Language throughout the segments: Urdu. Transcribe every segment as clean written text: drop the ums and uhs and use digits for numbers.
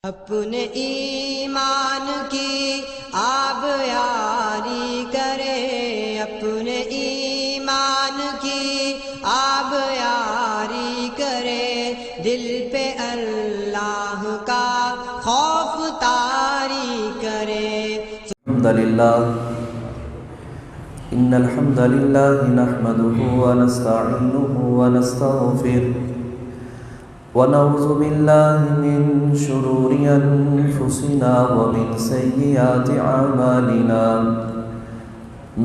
اپنے ایمان کی آب یاری کرے، اپنے ایمان کی آب یاری کرے، دل پہ اللہ کا خوف طاری کرے۔ الحمدللہ ان الحمدللہ نحمده ونستعینه ونستغفره ونعوذ بالله من شرور أنفسنا ومن سيئات أعمالنا،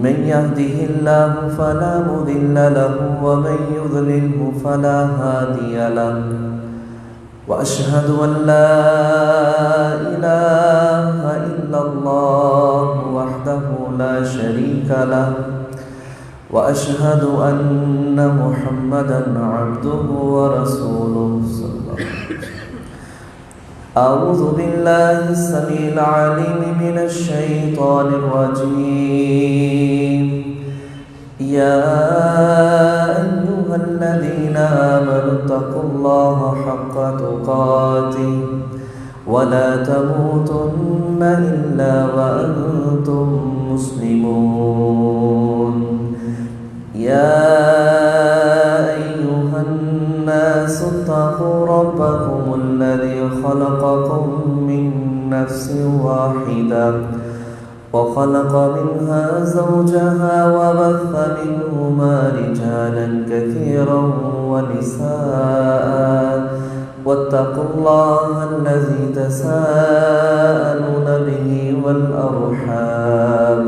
من يهده الله فلا مضل له ومن يضلله فلا هادي له، وأشهد أن لا إله إلا الله وحده لا شريك له، وأشهد أن محمدًا عبده ورسوله صلى الله عليه وسلم۔ أعوذ بالله السميع العليم من الشيطان الرجيم، يا أيها الذين آمنوا اتقوا الله حق تقاته ولا تموتن إلا وأنتم مسلمون، يا أيها الناس اتقوا ربكم الذي خلقكم من نفس واحدة وخلق منها زوجها وبث منهما رجالا كثيرا ونساء، واتقوا الله الذي تساءلون به والأرحام،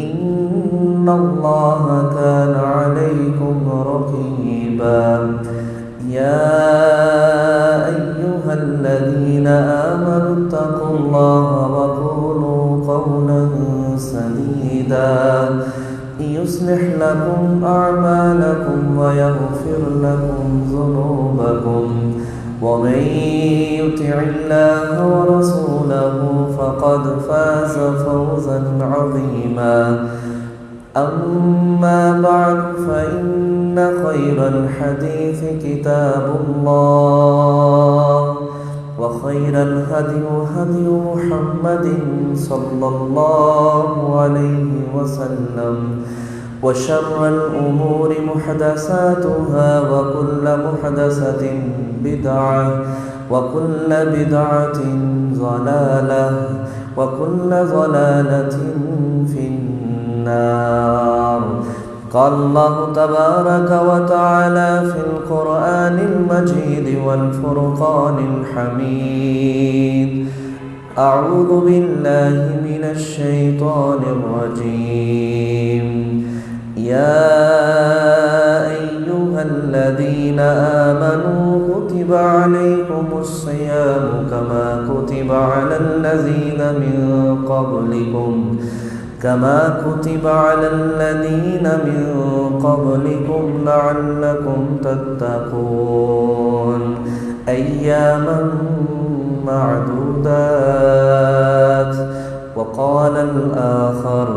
إن الله كان عليكم رقيبا، يا أيها الذين آمنوا اتقوا الله وقولوا قولا سديدا يصلح لكم أعمالكم ويغفر لكم ذنوبكم، ومن يطع الله ورسوله فقد فاز فوزا عظيما، أما بعد فإن خير الحديث كتاب الله، وخير الهدي هدي محمد صلى الله عليه وسلم، وشر الأمور محدثاتها وكل محدثة بدعة وكل بدعة ضلالة وكل ضلالة في النار۔ قال الله تبارك وتعالى في القرآن المجيد والفرقان الحميد، أعوذ بالله من الشيطان الرجيم، يا أيها الذين آمنوا كتب عليكم الصيام كما كتب على الذين من قبلكم لعلكم تتقون، أياما معدودات۔ وقال الآخر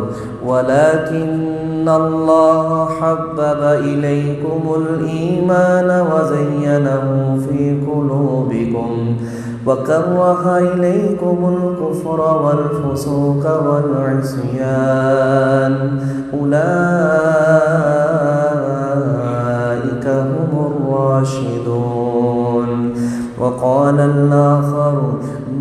ولكن الله حبب إليكم الإيمان وزينه في قلوبكم وكره إليكم الكفر والفسوق والعصيان، أولئك هم الراشدون۔ وقال الآخر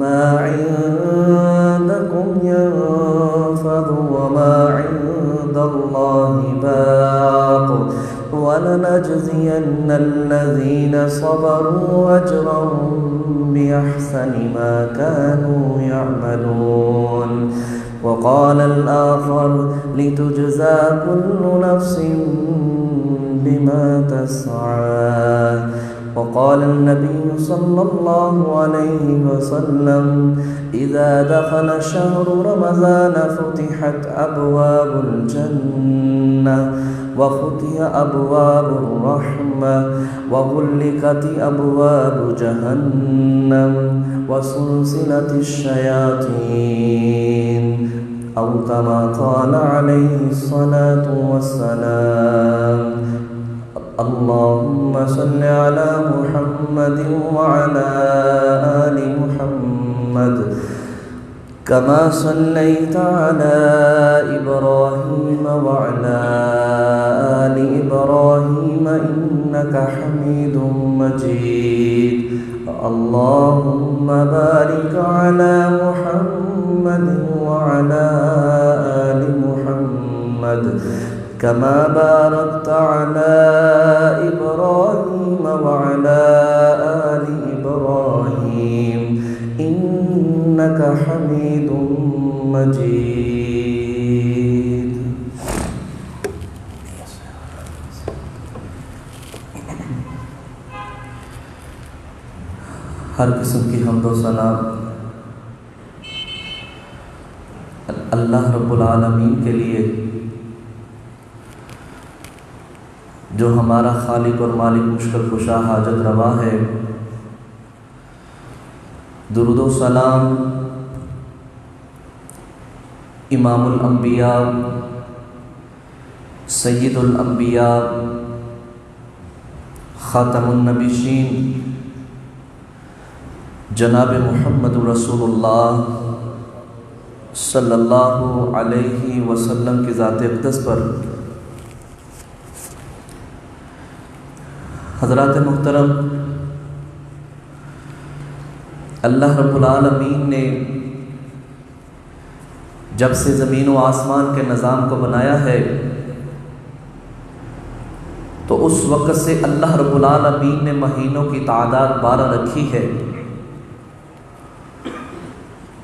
ما عندكم ينفد وما عند الله باق، ولنجزين الذين صبروا أجرهم بأحسن ما كانوا يعملون۔ وقال الآخر لتجزى كل نفس بما تسعى۔ وقال النبي صلى الله عليه وسلم إذا دخل شهر رمضان فتحت أبواب الجنة وفتح أبواب الرحمة وغلقت أبواب جهنم وسلسلة الشياطين، أو كما قال عليه الصلاة والسلام۔ اللهم صل على محمد وعلى آل محمد كما صليت على إبراهيم وعلى آل إبراهيم إنك حميد مجيد اللهم بارك على محمد وعلى آل محمد كما باركت على إبراهيم وعلى آل إبراهيم إنك حميد مجيد. ہر قسم کی حمد و ثنا اللہ رب العالمین کے لیے جو ہمارا خالق اور مالک مشکل کشا حاجت روا ہے. درود و سلام امام الانبیاء سید الانبیاء خاتم النبیین جناب محمد رسول اللہ صلی اللہ علیہ وسلم کی ذات اقدس پر. حضرات محترم، اللہ رب العالمین نے جب سے زمین و آسمان کے نظام کو بنایا ہے تو اس وقت سے اللہ رب العالمین نے مہینوں کی تعداد 12 رکھی ہے،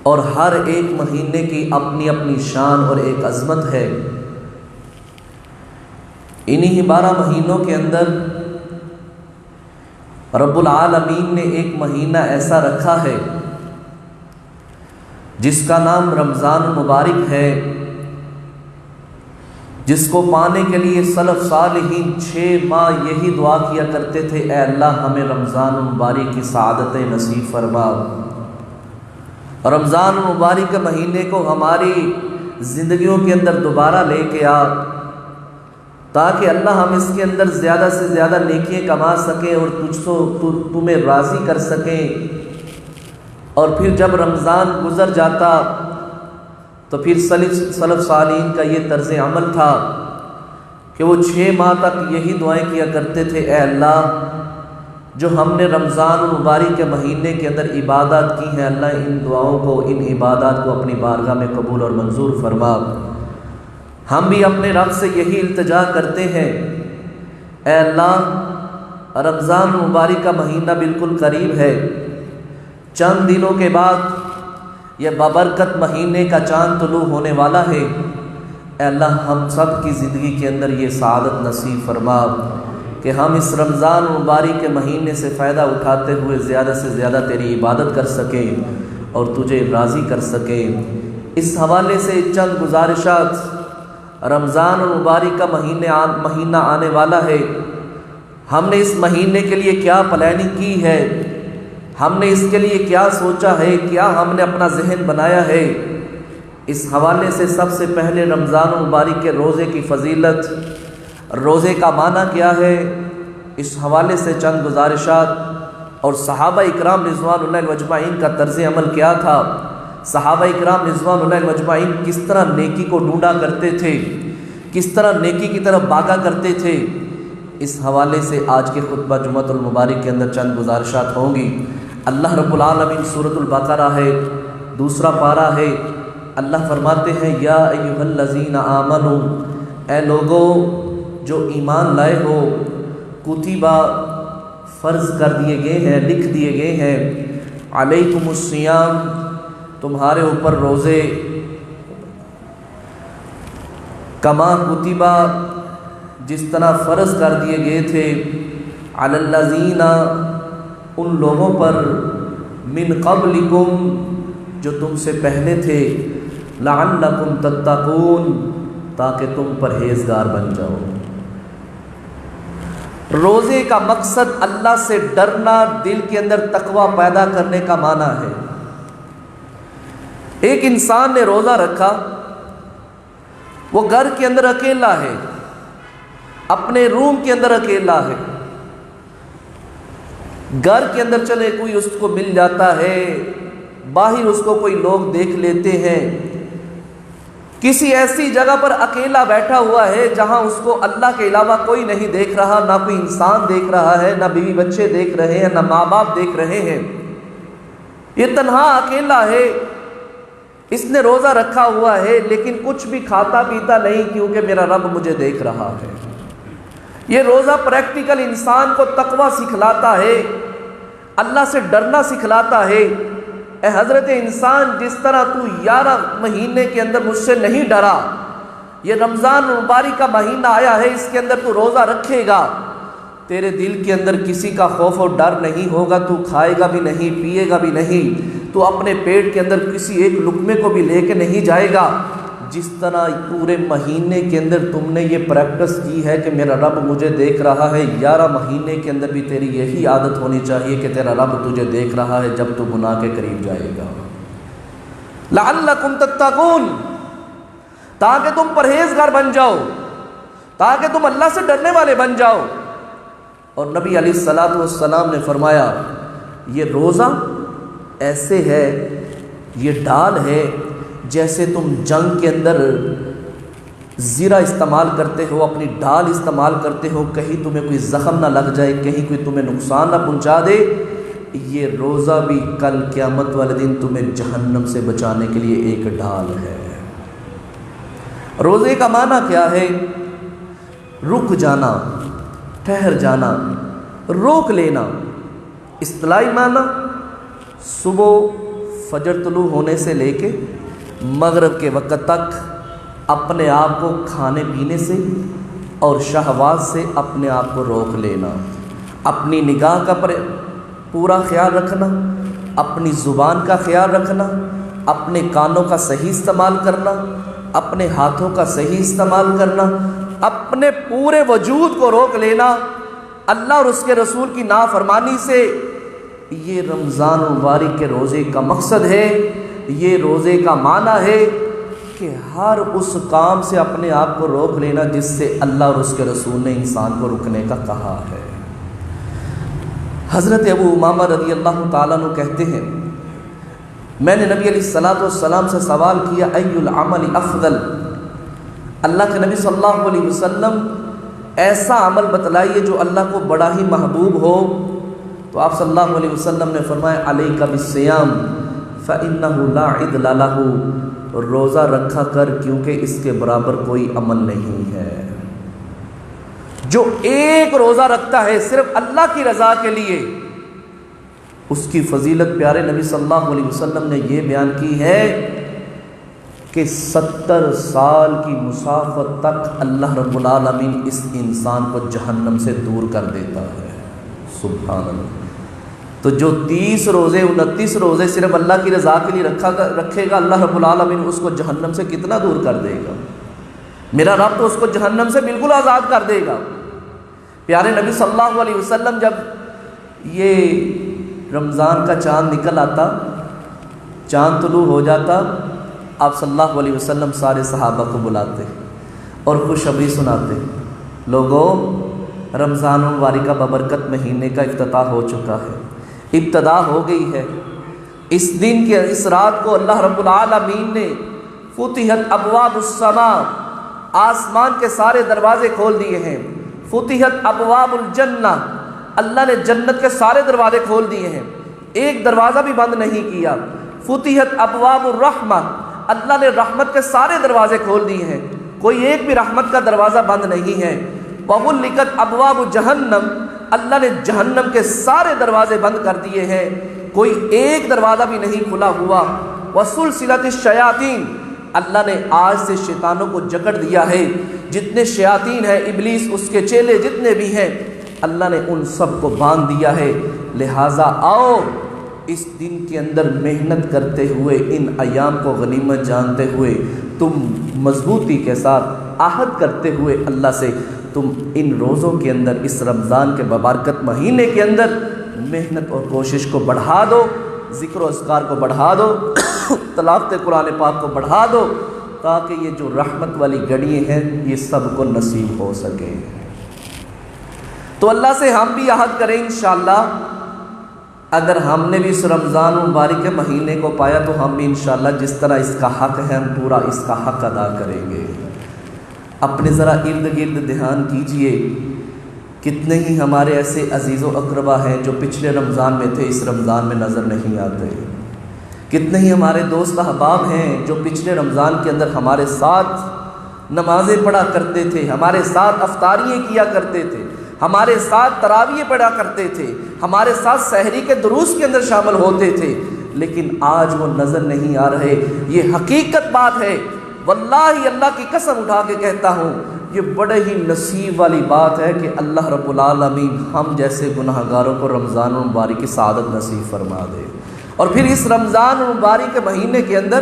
اور ہر ایک مہینے کی اپنی اپنی شان اور ایک عظمت ہے. انہی 12 مہینوں کے اندر رب العالمین نے ایک مہینہ ایسا رکھا ہے جس کا نام رمضان المبارک ہے، جس کو پانے کے لیے سلف صالحین 6 ماہ یہی دعا کیا کرتے تھے، اے اللہ ہمیں رمضان المبارک کی سعادت نصیب فرما. رمضان المبارک کے مہینے کو ہماری زندگیوں کے اندر دوبارہ لے کے آ، تاکہ اللہ ہم اس کے اندر زیادہ سے زیادہ نیکیاں کما سکیں اور تمہیں راضی کر سکیں. اور پھر جب رمضان گزر جاتا تو پھر سلف صالحین کا یہ طرز عمل تھا کہ وہ 6 ماہ تک یہی دعائیں کیا کرتے تھے، اے اللہ جو ہم نے رمضان المبارک کے مہینے کے اندر عبادات کی ہیں، اللہ ان دعاؤں کو، ان عبادات کو اپنی بارگاہ میں قبول اور منظور فرما. ہم بھی اپنے رب سے یہی التجا کرتے ہیں، اے اللہ رمضان المبارک کا مہینہ بالکل قریب ہے، چند دنوں کے بعد یہ بابرکت مہینے کا چاند طلوع ہونے والا ہے. اے اللہ ہم سب کی زندگی کے اندر یہ سعادت نصیب فرما کہ ہم اس رمضان المبارک کے مہینے سے فائدہ اٹھاتے ہوئے زیادہ سے زیادہ تیری عبادت کر سکیں اور تجھے راضی کر سکیں. اس حوالے سے چند گزارشات. رمضان المبارک کا مہینہ آنے والا ہے، ہم نے اس مہینے کے لیے کیا پلاننگ کی ہے، ہم نے اس کے لیے کیا سوچا ہے، کیا ہم نے اپنا ذہن بنایا ہے. اس حوالے سے سب سے پہلے رمضان المبارک کے روزے کی فضیلت، روزے کا معنی کیا ہے، اس حوالے سے چند گزارشات. اور صحابہ اکرام رضوان اللہ اجمعین کا طرز عمل کیا تھا، صحابہ اکرام رضوان اللہ اجمعین کس طرح نیکی کو ڈھونڈا کرتے تھے، کس طرح نیکی کی طرف بھاگا کرتے تھے. اس حوالے سے آج کے خطبہ جمعۃ المبارک کے اندر چند گزارشات ہوں گی. اللہ رب العالمین سورۃ البقرہ ہے، 2 پارہ ہے. اللہ فرماتے ہیں یا ایھا الذین آمنوا، اے لوگو جو ایمان لائے ہو، کتبہ فرض کر دیے گئے ہیں، لکھ دیے گئے ہیں، علیکم الصیام تمہارے اوپر روزے، کما کتبہ جس طرح فرض کر دیے گئے تھے، علی الذین ان لوگوں پر، من قبلکم جو تم سے پہلے تھے، لعلکم تتقون تاکہ تم پرہیزگار بن جاؤ. روزے کا مقصد اللہ سے ڈرنا، دل کے اندر تقوی پیدا کرنے کا معنی ہے. ایک انسان نے روزہ رکھا، وہ گھر کے اندر اکیلا ہے، اپنے روم کے اندر اکیلا ہے. گھر کے اندر چلے کوئی اس کو مل جاتا ہے، باہر اس کو کوئی لوگ دیکھ لیتے ہیں، کسی ایسی جگہ پر اکیلا بیٹھا ہوا ہے جہاں اس کو اللہ کے علاوہ کوئی نہیں دیکھ رہا، نہ کوئی انسان دیکھ رہا ہے، نہ بیوی بچے دیکھ رہے ہیں، نہ ماں باپ دیکھ رہے ہیں، یہ تنہا اکیلا ہے، اس نے روزہ رکھا ہوا ہے لیکن کچھ بھی کھاتا پیتا نہیں کیونکہ میرا رب مجھے دیکھ رہا ہے۔ یہ روزہ پریکٹیکل انسان کو تقویٰ سکھلاتا ہے، اللہ سے ڈرنا سکھلاتا ہے۔ اے حضرت انسان، جس طرح تو 11 مہینے کے اندر مجھ سے نہیں ڈرا، یہ رمضان مبارک کا مہینہ آیا ہے، اس کے اندر تو روزہ رکھے گا، تیرے دل کے اندر کسی کا خوف و ڈر نہیں ہوگا، تو کھائے گا بھی نہیں، پیے گا بھی نہیں، تو اپنے پیٹ کے اندر کسی ایک لقمے کو بھی لے کے نہیں جائے گا۔ جس طرح پورے مہینے کے اندر تم نے یہ پریکٹس کی ہے کہ میرا رب مجھے دیکھ رہا ہے، 11 مہینے کے اندر بھی تیری یہی عادت ہونی چاہیے کہ تیرا رب تجھے دیکھ رہا ہے جب تو گناہ کے قریب جائے گا۔ لعلکم تتقون، تاکہ تم پرہیزگار بن جاؤ، تاکہ تم اللہ سے ڈرنے والے بن جاؤ۔ اور نبی علیہ الصلوۃ والسلام نے فرمایا یہ روزہ ایسے ہے، یہ ڈال ہے جیسے تم جنگ کے اندر زرہ استعمال کرتے ہو، اپنی ڈال استعمال کرتے ہو، کہیں تمہیں کوئی زخم نہ لگ جائے، کہیں کوئی تمہیں نقصان نہ پہنچا دے، یہ روزہ بھی کل قیامت والے دن تمہیں جہنم سے بچانے کے لیے ایک ڈال ہے۔ روزے کا معنی کیا ہے؟ رک جانا، ٹھہر جانا، روک لینا۔ اصطلاحی معنی صبح فجر طلوع ہونے سے لے کے مغرب کے وقت تک اپنے آپ کو کھانے پینے سے اور شہوات سے اپنے آپ کو روک لینا، اپنی نگاہ کا پورا خیال رکھنا، اپنی زبان کا خیال رکھنا، اپنے کانوں کا صحیح استعمال کرنا، اپنے ہاتھوں کا صحیح استعمال کرنا، اپنے پورے وجود کو روک لینا اللہ اور اس کے رسول کی نافرمانی سے۔ یہ رمضان مبارک کے روزے کا مقصد ہے، یہ روزے کا معنی ہے کہ ہر اس کام سے اپنے آپ کو روک لینا جس سے اللہ اور اس کے رسول نے انسان کو رکنے کا کہا ہے۔ حضرت ابو امامہ رضی اللہ تعالیٰ عنہ کہتے ہیں میں نے نبی علیہ الصلوۃ والسلام سے سوال کیا ای العمل افضل، اللہ کے نبی صلی اللہ علیہ وسلم ایسا عمل بتلائیے جو اللہ کو بڑا ہی محبوب ہو، تو آپ صلی اللہ علیہ وسلم نے فرمایا علیک بالصیام فإنہ لا عدل لہ، روزہ رکھا کر کیونکہ اس کے برابر کوئی عمل نہیں ہے۔ جو ایک روزہ رکھتا ہے صرف اللہ کی رضا کے لیے، اس کی فضیلت پیارے نبی صلی اللہ علیہ وسلم نے یہ بیان کی ہے کہ 70 سال کی مسافت تک اللہ رب العالمین اس انسان کو جہنم سے دور کر دیتا ہے۔ سبحان اللہ۔ تو جو 30 روزے 29 روزے صرف اللہ کی رضا کے لیے رکھے گا، اللہ رب العالمین اس کو جہنم سے کتنا دور کر دے گا۔ میرا رب تو اس کو جہنم سے بالکل آزاد کر دے گا۔ پیارے نبی صلی اللہ علیہ وسلم جب یہ رمضان کا چاند نکل آتا، چاند طلوع ہو جاتا، آپ صلی اللہ علیہ وسلم سارے صحابہ کو بلاتے اور خوشخبری سناتے، لوگوں رمضان المبارک کا ببرکت مہینے کا افتتاح ہو چکا ہے، ابتدا ہو گئی ہے۔ اس دن کے اس رات کو اللہ رب العالمین نے فتحت ابواب السماء، آسمان کے سارے دروازے کھول دیے ہیں۔ فتحت ابواب الجنہ، اللہ نے جنت کے سارے دروازے کھول دیے ہیں، ایک دروازہ بھی بند نہیں کیا۔ فتحت ابواب الرحمہ، اللہ نے رحمت کے سارے دروازے کھول دیے ہیں، کوئی ایک بھی رحمت کا دروازہ بند نہیں ہے۔ وغلقت ابواب جہنم، اللہ نے جہنم کے سارے دروازے بند کر دیے ہیں، کوئی ایک دروازہ بھی نہیں کھلا ہوا۔ وسلسلت الشیاطین، اللہ نے آج سے شیطانوں کو جکڑ دیا ہے، جتنے شیاطین ہیں، ابلیس اس کے چیلے جتنے بھی ہیں، اللہ نے ان سب کو باندھ دیا ہے۔ لہٰذا آؤ اس دن کے اندر محنت کرتے ہوئے، ان ایام کو غنیمت جانتے ہوئے، تم مضبوطی کے ساتھ عہد کرتے ہوئے اللہ سے تم ان روزوں کے اندر، اس رمضان کے ببرکت مہینے کے اندر محنت اور کوشش کو بڑھا دو، ذکر و اذکار کو بڑھا دو، تلاوت قرآن پاک کو بڑھا دو، تاکہ یہ جو رحمت والی گھڑیاں ہیں یہ سب کو نصیب ہو سکے۔ تو اللہ سے ہم بھی عہد کریں انشاءاللہ اگر ہم نے بھی اس رمضان مبارک کے مہینے کو پایا تو ہم بھی انشاءاللہ جس طرح اس کا حق ہے ہم پورا اس کا حق ادا کریں گے۔ اپنے ذرا ارد گرد دھیان کیجئے، کتنے ہی ہمارے ایسے عزیز و اقربا ہیں جو پچھلے رمضان میں تھے، اس رمضان میں نظر نہیں آتے۔ کتنے ہی ہمارے دوست احباب ہیں جو پچھلے رمضان کے اندر ہمارے ساتھ نمازیں پڑھا کرتے تھے، ہمارے ساتھ افطاریاں کیا کرتے تھے، ہمارے ساتھ تراویح پڑھا کرتے تھے، ہمارے ساتھ سحری کے دروس کے اندر شامل ہوتے تھے، لیکن آج وہ نظر نہیں آ رہے۔ یہ حقیقت بات ہے، واللہ اللہ کی قسم اٹھا کے کہتا ہوں، یہ بڑے ہی نصیب والی بات ہے کہ اللہ رب العالمین ہم جیسے گناہ گاروں کو رمضان المبارک کی سعادت نصیب فرما دے، اور پھر اس رمضان المبارک کے مہینے کے اندر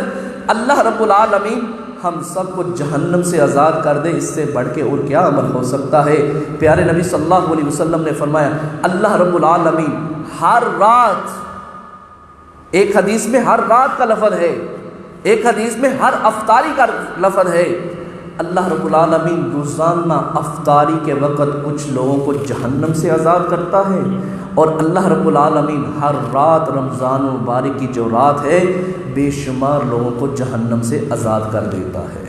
اللہ رب العالمین ہم سب کو جہنم سے آزاد کر دے۔ اس سے بڑھ کے اور کیا عمل ہو سکتا ہے؟ پیارے نبی صلی اللہ علیہ وسلم نے فرمایا اللہ رب العالمین ہر رات، ایک حدیث میں ہر رات کا لفظ ہے، ایک حدیث میں ہر افطاری کا لفظ ہے، اللہ رب العالمین روزانہ افطاری کے وقت کچھ لوگوں کو جہنم سے آزاد کرتا ہے، اور اللہ رب العالمین ہر رات رمضان مبارک کی جو رات ہے بے شمار لوگوں کو جہنم سے آزاد کر دیتا ہے۔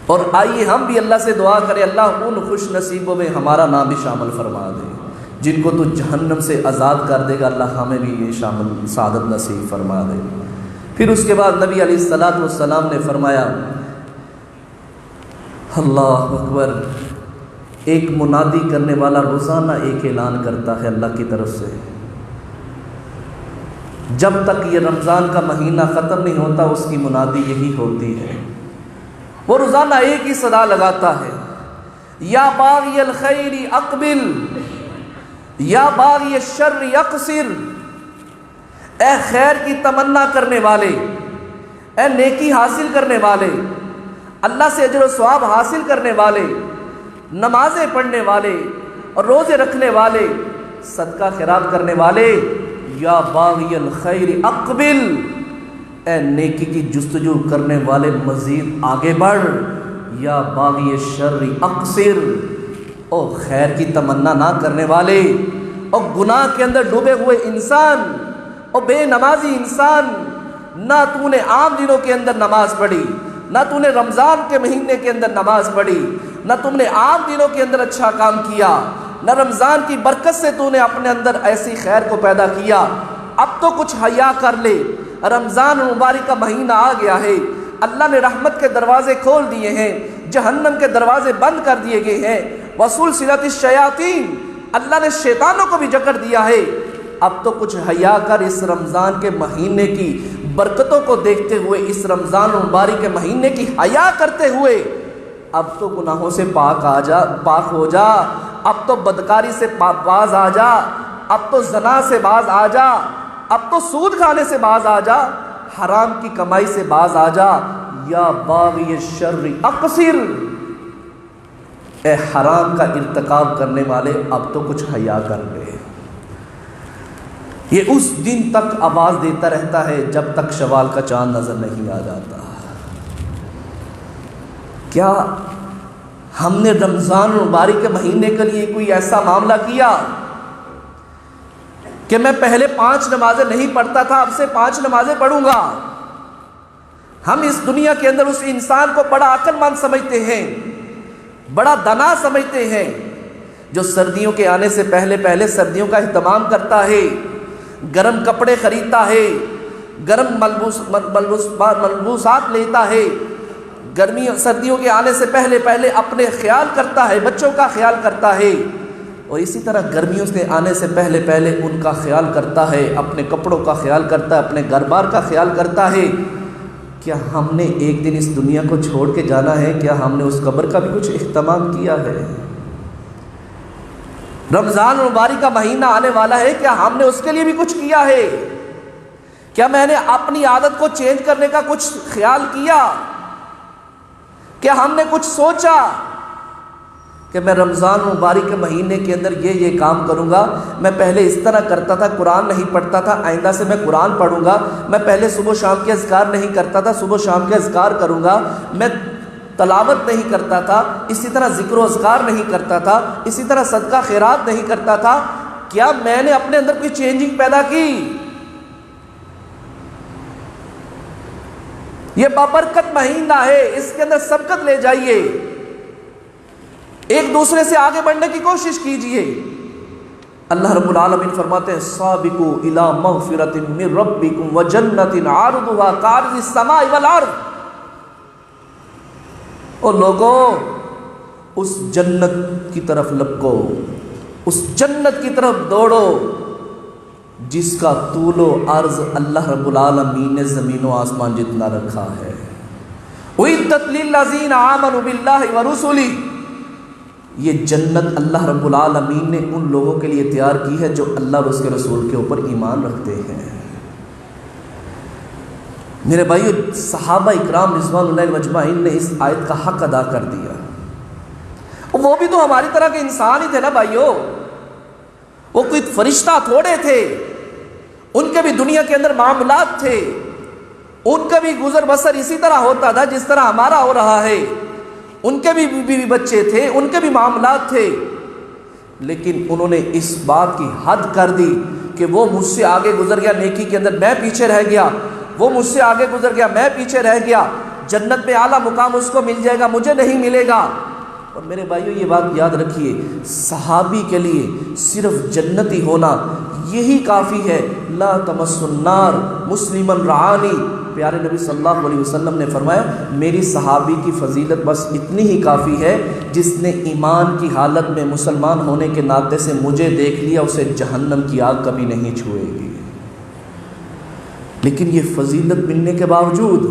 اور آئیے ہم بھی اللہ سے دعا کریں، اللہ ان خوش نصیبوں میں ہمارا نام بھی شامل فرما دے جن کو تو جہنم سے آزاد کر دے گا، اللہ ہمیں بھی یہ شامل سعادت نصیب فرما دے۔ پھر اس کے بعد نبی علیہ الصلوۃ والسلام نے فرمایا اللہ اکبر، ایک منادی کرنے والا روزانہ ایک اعلان کرتا ہے اللہ کی طرف سے، جب تک یہ رمضان کا مہینہ ختم نہیں ہوتا اس کی منادی یہی ہوتی ہے، وہ روزانہ ایک ہی صدا لگاتا ہے، یا باغی الخیر اقبل یا باغی الشر اقصر، اے خیر کی تمنا کرنے والے، اے نیکی حاصل کرنے والے، اللہ سے اجر و ثواب حاصل کرنے والے، نمازیں پڑھنے والے اور روزے رکھنے والے، صدقہ خیرات کرنے والے، یا باغی الخیر اقبل، اے نیکی کی جستجو کرنے والے مزید آگے بڑھ، یا باغی الشر اقصر، او خیر کی تمنا نہ کرنے والے، اور گناہ کے اندر ڈوبے ہوئے انسان، اور بے نمازی انسان، نہ تو نے عام دنوں کے اندر نماز پڑھی، نہ تو نے رمضان کے مہینے کے اندر نماز پڑھی، نہ تم نے عام دنوں کے اندر اچھا کام کیا، نہ رمضان کی برکت سے تو نے اپنے اندر ایسی خیر کو پیدا کیا، اب تو کچھ حیا کر لے، رمضان مبارک کا مہینہ آ گیا ہے، اللہ نے رحمت کے دروازے کھول دیے ہیں، جہنم کے دروازے بند کر دیے گئے ہیں، وصول صلات الشیاطین، اللہ نے شیطانوں کو بھی جکڑ دیا ہے، اب تو کچھ حیا کر، اس رمضان کے مہینے کی برکتوں کو دیکھتے ہوئے، اس رمضان مبارک کے مہینے کی حیا کرتے ہوئے اب تو گناہوں سے پاک ہو جا، اب تو بدکاری سے باز آ جا، اب تو زنا سے باز آ جا، اب تو سود کھانے سے باز آ جا، حرام کی کمائی سے باز آ جا، یا باغی الشر اقصر، اے حرام کا ارتکاب کرنے والے اب تو کچھ حیا کر لے۔ یہ اس دن تک آواز دیتا رہتا ہے جب تک شوال کا چاند نظر نہیں آ جاتا۔ کیا ہم نے رمضان مبارک کے مہینے کے لیے کوئی ایسا معاملہ کیا کہ میں پہلے 5 نمازیں نہیں پڑھتا تھا، اب سے 5 نمازیں پڑھوں گا؟ ہم اس دنیا کے اندر اس انسان کو بڑا عقل مند سمجھتے ہیں، بڑا دانا سمجھتے ہیں، جو سردیوں کے آنے سے پہلے سردیوں کا اہتمام کرتا ہے، گرم کپڑے خریدتا ہے، گرم ملبوسات لیتا ہے، سردیوں کے آنے سے پہلے اپنے خیال کرتا ہے، بچوں کا خیال کرتا ہے، اور اسی طرح گرمیوں کے آنے سے پہلے ان کا خیال کرتا ہے، اپنے کپڑوں کا خیال کرتا ہے، اپنے گھر بار کا خیال کرتا ہے۔ کیا ہم نے ایک دن اس دنیا کو چھوڑ کے جانا ہے؟ کیا ہم نے اس قبر کا بھی کچھ اہتمام کیا ہے؟ رمضان مبارک کا مہینہ آنے والا ہے، کیا ہم نے اس کے لیے بھی کچھ کیا ہے؟ کیا میں نے اپنی عادت کو چینج کرنے کا کچھ خیال کیا؟ کیا ہم نے کچھ سوچا کہ میں رمضان مبارک کے مہینے کے اندر یہ کام کروں گا، میں پہلے اس طرح کرتا تھا، قرآن نہیں پڑھتا تھا، آئندہ سے میں قرآن پڑھوں گا، میں پہلے صبح و شام کے اذکار نہیں کرتا تھا، صبح و شام کے اذکار کروں گا، میں تلاوت نہیں کرتا تھا، اسی طرح ذکر و اذکار نہیں کرتا تھا، اسی طرح صدقہ خیرات نہیں کرتا تھا۔ کیا میں نے اپنے اندر کوئی چینجنگ پیدا کی؟ یہ بابرکت مہینہ ہے، اس کے اندر سبقت لے جائیے، ایک دوسرے سے آگے بڑھنے کی کوشش کیجئے۔ اللہ رب العالمین فرماتے ہیں سابقوا الی مغفرۃ من ربکم وجنۃ عرضها کعرض السماء والارض۔ اور لوگوں، اس جنت کی طرف لپکو، اس جنت کی طرف دوڑو جس کا طول و عرض اللہ رب العالمین نے زمین و آسمان جتنا رکھا ہے۔ اعدت للذین آمنوا باللہ ورسلہ، یہ جنت اللہ رب العالمین نے ان لوگوں کے لیے تیار کی ہے جو اللہ اور اس کے رسول کے اوپر ایمان رکھتے ہیں۔ میرے بھائیو، صحابہ اکرام رضوان اللہ اجمعین نے اس آیت کا حق ادا کر دیا۔ وہ بھی تو ہماری طرح کے انسان ہی تھے نا بھائیو، وہ کوئی فرشتہ تھوڑے تھے، ان کے بھی دنیا کے اندر معاملات تھے، ان کا بھی گزر بسر اسی طرح ہوتا تھا جس طرح ہمارا ہو رہا ہے، ان کے بھی بیوی بچے تھے، ان کے بھی معاملات تھے، لیکن انہوں نے اس بات کی حد کر دی کہ وہ مجھ سے آگے گزر گیا نیکی کے اندر، میں پیچھے رہ گیا، وہ مجھ سے آگے گزر گیا، میں پیچھے رہ گیا، جنت میں اعلیٰ مقام اس کو مل جائے گا، مجھے نہیں ملے گا۔ اور میرے بھائیو، یہ بات یاد رکھیے، صحابی کے لیے صرف جنتی ہونا یہی کافی ہے۔ لا تمس النار مسلما رعانی، پیارے نبی صلی اللہ علیہ وسلم نے فرمایا میری صحابی کی فضیلت بس اتنی ہی کافی ہے، جس نے ایمان کی حالت میں مسلمان ہونے کے ناطے سے مجھے دیکھ لیا، اسے جہنم کی آگ کبھی نہیں چھوئے گی۔ لیکن یہ فضیلت ملنے کے باوجود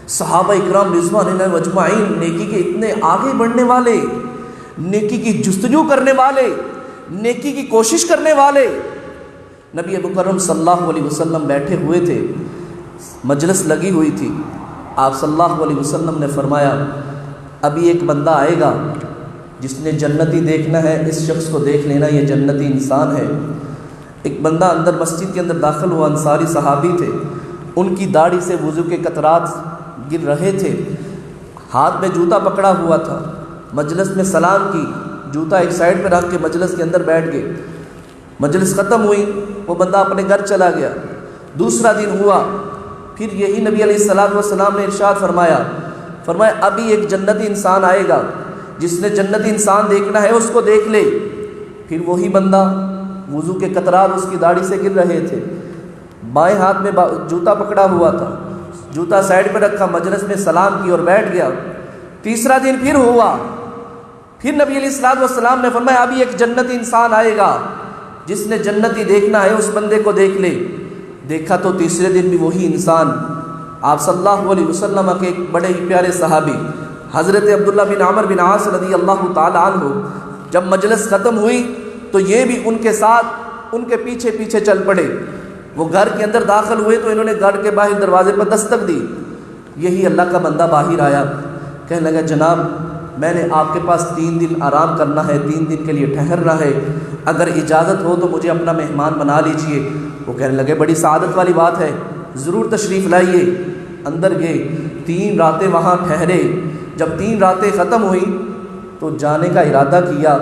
صحابہ اکرام رضوان اللہ اجمعین نیکی کے اتنے آگے بڑھنے والے، نیکی کی جستجو کرنے والے، نیکی کی کوشش کرنے والے، نبی مکرم صلی اللہ علیہ وسلم بیٹھے ہوئے تھے، مجلس لگی ہوئی تھی، آپ صلی اللہ علیہ وسلم نے فرمایا ابھی ایک بندہ آئے گا جس نے جنتی دیکھنا ہے، اس شخص کو دیکھ لینا، یہ جنتی انسان ہے۔ ایک بندہ اندر مسجد کے اندر داخل ہوا، انصاری صحابی تھے، ان کی داڑھی سے وضو کے قطرات گر رہے تھے، ہاتھ میں جوتا پکڑا ہوا تھا، مجلس میں سلام کی، جوتا ایک سائڈ پہ رکھ کے مجلس کے اندر بیٹھ گئے، مجلس ختم ہوئی، وہ بندہ اپنے گھر چلا گیا۔ دوسرا دن ہوا، پھر یہی نبی علیہ الصلوۃ والسلام نے ارشاد فرمایا ابھی ایک جنتی انسان آئے گا، جس نے جنتی انسان دیکھنا ہے اس کو دیکھ لے۔ پھر وہی بندہ، وضو کے قطرات اس کی داڑھی سے گر رہے تھے، بائیں ہاتھ میں جوتا پکڑا ہوا تھا، جوتا سائڈ پہ رکھا، مجلس میں سلام کی اور بیٹھ گیا۔ تیسرا دن پھر ہوا، پھر نبی علیہ الصلوۃ والسلام نے فرمایا ابھی ایک جنتی انسان آئے گا، جس نے جنتی دیکھنا ہے اس بندے کو دیکھ لے۔ دیکھا تو تیسرے دن بھی وہی انسان، آپ صلی اللہ علیہ وسلم کے ایک بڑے ہی پیارے صحابی حضرت عبداللہ بن عمر بن عاص رضی اللہ تعالی عنہ، جب مجلس ختم ہوئی تو یہ بھی ان کے ساتھ ان کے پیچھے پیچھے چل پڑے۔ وہ گھر کے اندر داخل ہوئے تو انہوں نے گھر کے باہر دروازے پر دستک دی، یہی اللہ کا بندہ باہر آیا، کہنے لگا جناب میں نے آپ کے پاس 3 دن آرام کرنا ہے، 3 دن کے لیے ٹھہرنا ہے، اگر اجازت ہو تو مجھے اپنا مہمان بنا لیجئے۔ وہ کہنے لگے بڑی سعادت والی بات ہے، ضرور تشریف لائیے۔ اندر گئے، 3 راتیں وہاں ٹھہرے۔ جب 3 راتیں ختم ہوئی تو جانے کا ارادہ کیا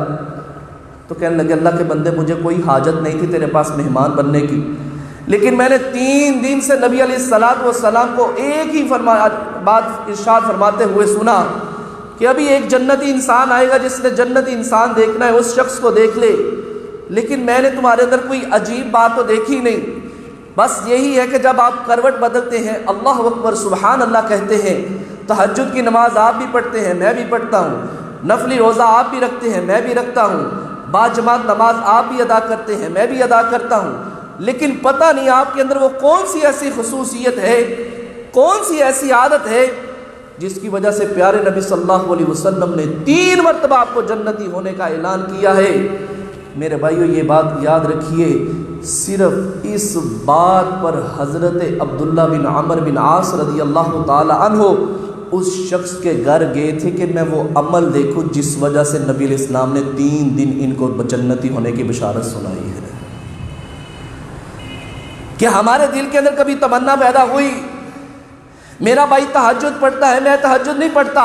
تو کہنے لگے اللہ کے بندے مجھے کوئی حاجت نہیں تھی تیرے پاس مہمان بننے کی، لیکن میں نے 3 دن سے نبی علیہ الصلوۃ والسلام کو ایک ہی بات ارشاد فرماتے ہوئے سنا کہ ابھی ایک جنتی انسان آئے گا، جس نے جنتی انسان دیکھنا ہے اس شخص کو دیکھ لے، لیکن میں نے تمہارے اندر کوئی عجیب بات تو دیکھی نہیں، بس یہی ہے کہ جب آپ کروٹ بدلتے ہیں، اللہ اکبر سبحان اللہ کہتے ہیں، تہجد کی نماز آپ بھی پڑھتے ہیں، میں بھی پڑھتا ہوں، نفلی روزہ آپ بھی رکھتے ہیں، میں بھی رکھتا ہوں، باجماعت نماز آپ بھی ادا کرتے ہیں، میں بھی ادا کرتا ہوں، لیکن پتہ نہیں آپ کے اندر وہ کون سی ایسی خصوصیت ہے، کون سی ایسی عادت ہے جس کی وجہ سے پیارے نبی صلی اللہ علیہ وسلم نے 3 مرتبہ آپ کو جنتی ہونے کا اعلان کیا ہے۔ میرے بھائیو یہ بات یاد رکھیے، صرف اس بات پر حضرت عبداللہ بن عمر بن عاص رضی اللہ تعالی عنہ اس شخص کے گھر گئے تھے کہ میں وہ عمل دیکھوں جس وجہ سے نبی علیہ السلام نے 3 دن ان کو جنتی ہونے کی بشارت سنائی ہے۔ کہ ہمارے دل کے اندر کبھی تمنا پیدا ہوئی میرا بھائی تہجد پڑھتا ہے، میں تہجد نہیں پڑھتا،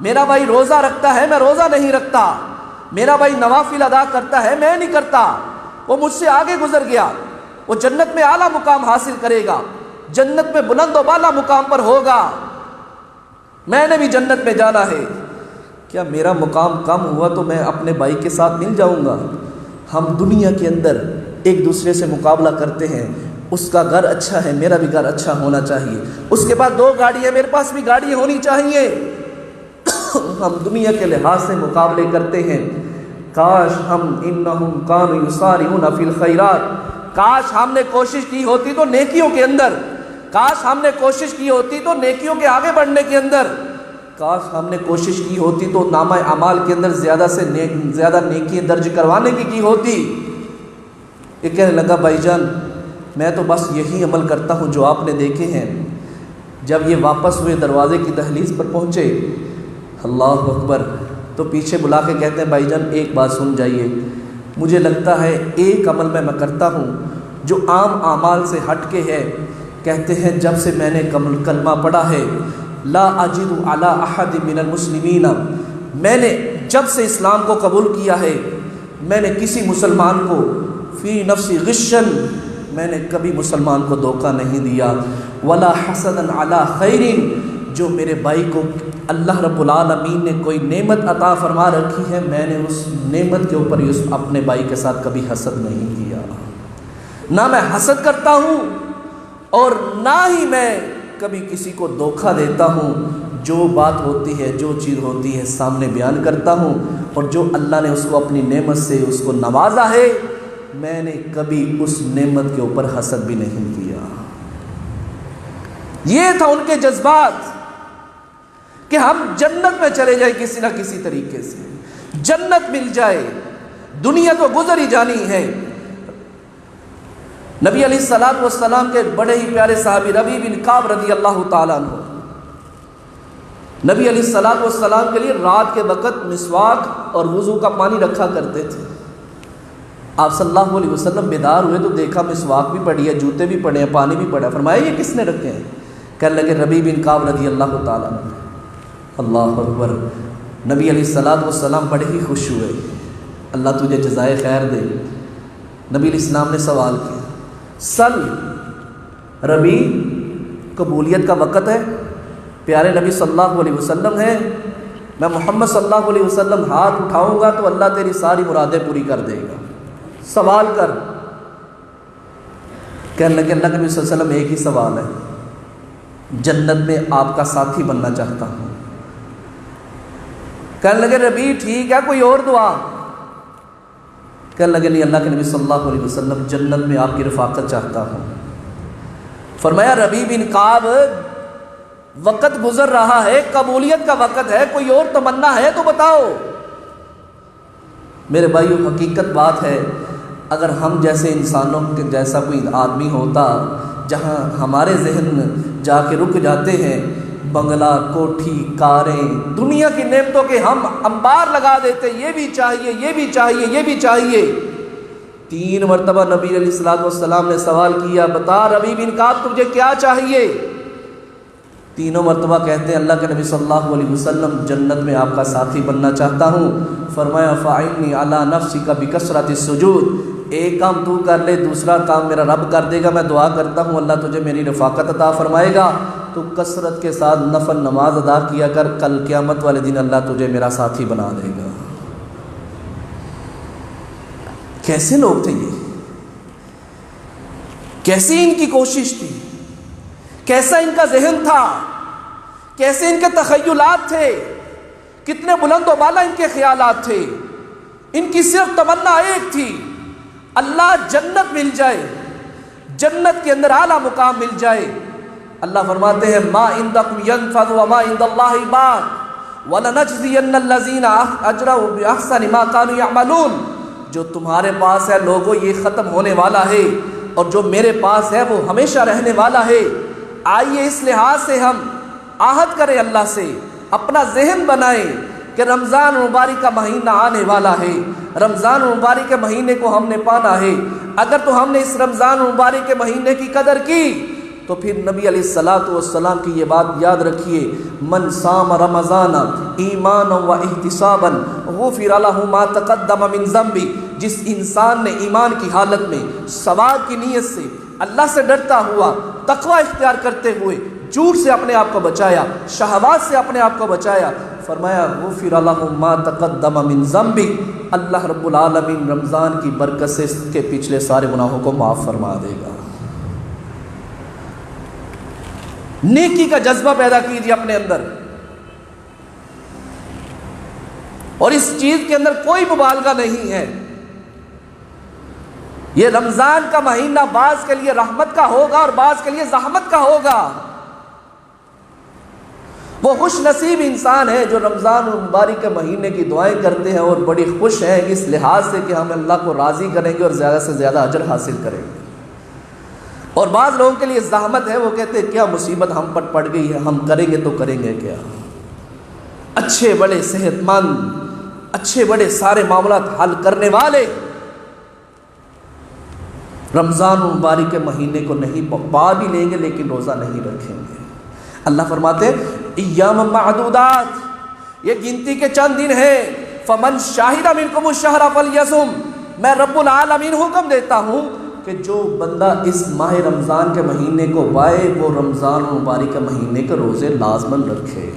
میرا بھائی روزہ رکھتا ہے، میں روزہ نہیں رکھتا، میرا بھائی نوافل ادا کرتا ہے، میں نہیں کرتا، وہ مجھ سے آگے گزر گیا، وہ جنت میں اعلیٰ مقام حاصل کرے گا، جنت میں بلند و بالا مقام پر ہوگا، میں نے بھی جنت میں جانا ہے۔ کیا میرا مقام کم ہوا تو میں اپنے بھائی کے ساتھ مل جاؤں گا؟ ہم دنیا کے اندر ایک دوسرے سے مقابلہ کرتے ہیں، اس کا گھر اچھا ہے، میرا بھی گھر اچھا ہونا چاہیے، اس کے پاس 2 گاڑی ہے، میرے پاس بھی گاڑی ہونی چاہیے۔ ہم دنیا کے لحاظ سے مقابلے کرتے ہیں۔ کاش ہم انہم کانوا یسارعون فی الخیرات، کاش ہم نے کوشش کی ہوتی تو نیکیوں کے اندر، کاش ہم نے کوشش کی ہوتی تو نیکیوں کے آگے بڑھنے کے اندر، کاش ہم نے کوشش کی ہوتی تو نامہ اعمال کے اندر زیادہ سے زیادہ نیکیاں درج کروانے کی ہوتی۔ یہ کہنے لگا بھائی جان میں تو بس یہی عمل کرتا ہوں جو آپ نے دیکھے ہیں۔ جب یہ واپس ہوئے دروازے کی دہلیز پر پہنچے، اللہ اکبر، تو پیچھے بلا کے کہتے ہیں بھائی جان ایک بات سن جائیے، مجھے لگتا ہے ایک عمل میں کرتا ہوں جو عام اعمال سے ہٹ کے ہے۔ کہتے ہیں جب سے میں نے کلمہ پڑھا ہے لا اجد علی احد من المسلمین، میں نے جب سے اسلام کو قبول کیا ہے میں نے کسی مسلمان کو فی نفسی غشن، میں نے کبھی مسلمان کو دھوکہ نہیں دیا، ولا حسدا علی خیر، جو میرے بھائی کو اللہ رب العالمین نے کوئی نعمت عطا فرما رکھی ہے میں نے اس نعمت کے اوپر اپنے بھائی کے ساتھ کبھی حسد نہیں کیا، نہ میں حسد کرتا ہوں اور نہ ہی میں کبھی کسی کو دھوکہ دیتا ہوں۔ جو بات ہوتی ہے، جو چیز ہوتی ہے سامنے بیان کرتا ہوں، اور جو اللہ نے اس کو اپنی نعمت سے اس کو نوازا ہے میں نے کبھی اس نعمت کے اوپر حسد بھی نہیں کیا۔ یہ تھا ان کے جذبات کہ ہم جنت میں چلے جائیں کسی نہ کسی طریقے سے، جنت مل جائے، دنیا تو گزر ہی جانی ہے۔ نبی علیہ الصلوۃ والسلام کے بڑے ہی پیارے صحابی ربیع بن کعب رضی اللہ تعالیٰ عنہ، نبی علیہ الصلوۃ والسلام کے لیے رات کے وقت مسواک اور وضو کا پانی رکھا کرتے تھے۔ آپ صلی اللہ علیہ وسلم بیدار ہوئے تو دیکھا مسواک بھی پڑی ہے، جوتے بھی پڑے ہیں، پانی بھی پڑا ہے۔ فرمایا یہ کس نے رکھے ہیں؟ کہنے لگے ربیع بن کعب رضی اللہ تعالیٰ عنہ۔ اللہ اکبر، نبی علیہ الصلوۃ والسلام بڑے ہی خوش ہوئے، اللہ تجھے جزائے خیر دے۔ نبی علیہ السلام نے سوال کیا، سل ربیع، قبولیت کا وقت ہے، پیارے نبی صلی اللہ علیہ وسلم ہیں، میں محمد صلی اللہ علیہ وسلم ہاتھ اٹھاؤں گا تو اللہ تیری ساری مرادیں پوری کر دے گا، سوال کر۔ کہنے لگے اللہ کے نبی صلی اللہ علیہ وسلم ایک ہی سوال ہے، جنت میں آپ کا ساتھی بننا چاہتا ہوں۔ کہنے لگے ربیع ٹھیک ہے، کوئی اور دعا؟ کہنے لگے نہیں، اللہ کے نبی صلی اللہ علیہ وسلم جنت میں آپ کی رفاقت چاہتا ہوں۔ فرمایا ربیع بن کعب وقت گزر رہا ہے، قبولیت کا وقت ہے، کوئی اور تمنا ہے تو بتاؤ۔ میرے بھائیو حقیقت بات ہے، اگر ہم جیسے انسانوں کے جیسا کوئی آدمی ہوتا جہاں ہمارے ذہن جا کے رک جاتے ہیں، بنگلہ، کوٹھی، کاریں، دنیا کی نعمتوں کے ہم انبار لگا دیتے، یہ بھی چاہیے، یہ بھی چاہیے، یہ بھی چاہیے۔ 3 مرتبہ نبی علیہ الصلوۃ والسلام نے سوال کیا، بتا ربیع بن کعب تجھے کیا چاہیے؟ تینوں مرتبہ کہتے ہیں اللہ کے نبی صلی اللہ علیہ وسلم جنت میں آپ کا ساتھی بننا چاہتا ہوں۔ فرمایا فاعنی علی نفسک بکثرۃ السجود، ایک کام تو کر لے، دوسرا کام میرا رب کر دے گا، میں دعا کرتا ہوں اللہ تجھے میری رفاقت عطا فرمائے گا، تو کثرت کے ساتھ نفل نماز ادا کیا کر، کل قیامت والے دن اللہ تجھے میرا ساتھی بنا دے گا۔ کیسے لوگ تھے یہ، کیسی ان کی کوشش تھی، کیسا ان کا ذہن تھا، کیسے ان کے تخیلات تھے، کتنے بلند و بالا ان کے خیالات تھے۔ ان کی صرف تمنا ایک تھی، اللہ جنت مل جائے، جنت کے اندر اعلیٰ مقام مل جائے۔ اللہ فرماتے ہیں ما عندکم ينفد وما عند اللہ باق ولنجزین الذین اجروا باحسن ما كانوا يعملون، جو تمہارے پاس ہے لوگوں یہ ختم ہونے والا ہے، اور جو میرے پاس ہے وہ ہمیشہ رہنے والا ہے۔ آئیے اس لحاظ سے ہم عہد کریں اللہ سے، اپنا ذہن بنائیں کہ رمضان مبارک کا مہینہ آنے والا ہے، رمضان مبارک کے مہینے کو ہم نے پانا ہے۔ اگر تو ہم نے اس رمضان مبارک کے مہینے کی قدر کی تو پھر نبی علیہ الصلوۃ والسلام کی یہ بات یاد رکھیے، من صام رمضان ایمانا و احتسابا غفر له ما تقدم من ذنبه، جس انسان نے ایمان کی حالت میں ثواب کی نیت سے اللہ سے ڈرتا ہوا تقوی اختیار کرتے ہوئے جھوٹ سے اپنے آپ کو بچایا، شہوات سے اپنے آپ کو بچایا، فرمایا غفر لہ ما تقدم من ذنبہ، اللہ رب العالمین رمضان کی برکت سے اس کے پچھلے سارے گناہوں کو معاف فرما دے گا۔ نیکی کا جذبہ پیدا کیجیے اپنے اندر، اور اس چیز کے اندر کوئی مبالغہ نہیں ہے۔ یہ رمضان کا مہینہ بعض کے لیے رحمت کا ہوگا اور بعض کے لیے زحمت کا ہوگا۔ وہ خوش نصیب انسان ہے جو رمضان المبارک کے مہینے کی دعائیں کرتے ہیں اور بڑی خوش ہیں اس لحاظ سے کہ ہم اللہ کو راضی کریں گے اور زیادہ سے زیادہ اجر حاصل کریں گے۔ اور بعض لوگوں کے لیے زحمت ہے، وہ کہتے ہیں کیا مصیبت ہم پر پڑ گئی ہے، ہم کریں گے تو کریں گے کیا۔ اچھے بڑے صحت مند، اچھے بڑے سارے معاملات حل کرنے والے رمضان المبارک کے مہینے کو نہیں پا بھی لیں گے لیکن روزہ نہیں رکھیں گے۔ اللہ فرماتے ہیں ایام معدودات، یہ گنتی کے چند دن ہیں، فمن شاہد منکم الشہر فلیصم، میں رب العالمین حکم دیتا ہوں کہ جو بندہ اس ماہ رمضان کے مہینے کو پائے وہ رمضان المبارک کے مہینے کے روزے لازماً رکھے۔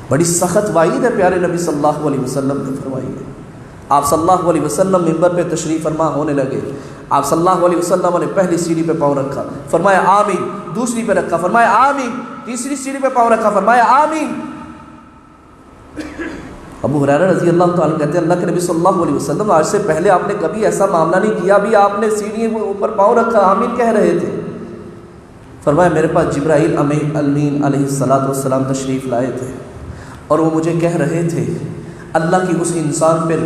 بڑی سخت وعید ہے پیارے نبی صلی اللہ علیہ وسلم نے فرمائی ہے۔ آپ صلی اللہ علیہ وسلم منبر پہ تشریف فرما ہونے لگے، آپ صلی اللہ علیہ وسلم نے پہلی سیڑھی پہ پاؤں رکھا، فرمایا آمین، دوسری پہ رکھا، فرمایا آمین، تیسری سیڑھی پہ پاؤں رکھا، فرمایا آمین۔ ابو ہریرہ رضی اللہ تعالیٰ کہتے ہیں اللہ کے نبی صلی اللہ علیہ وسلم آج سے پہلے آپ نے کبھی ایسا معاملہ نہیں کیا، بھی آپ نے سیڑھی کے اوپر پاؤں رکھا آمین کہہ رہے تھے۔ فرمایا میرے پاس جبرائیل امین علیہ السلام تشریف لائے تھے اور وہ مجھے کہہ رہے تھے اللہ کی اس انسان پہ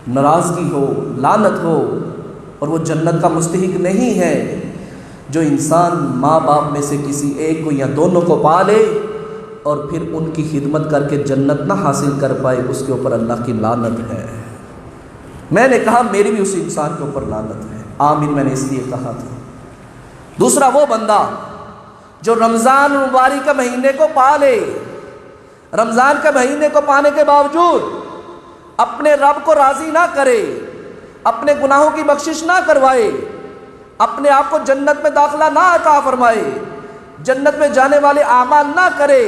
ناراضگی ہو، لعنت ہو، اور وہ جنت کا مستحق نہیں ہے جو انسان ماں باپ میں سے کسی ایک کو یا دونوں کو پالے اور پھر ان کی خدمت کر کے جنت نہ حاصل کر پائے، اس کے اوپر اللہ کی لعنت ہے۔ میں نے کہا میری بھی اس انسان کے اوپر لعنت ہے، آمین میں نے اس لیے کہا تھا۔ دوسرا وہ بندہ جو رمضان مبارک کے مہینے کو پالے، رمضان کے مہینے کو پانے کے باوجود اپنے رب کو راضی نہ کرے، اپنے گناہوں کی بخشش نہ کروائے، اپنے آپ کو جنت میں داخلہ نہ عطا فرمائے، جنت میں جانے والے اعمال نہ کرے،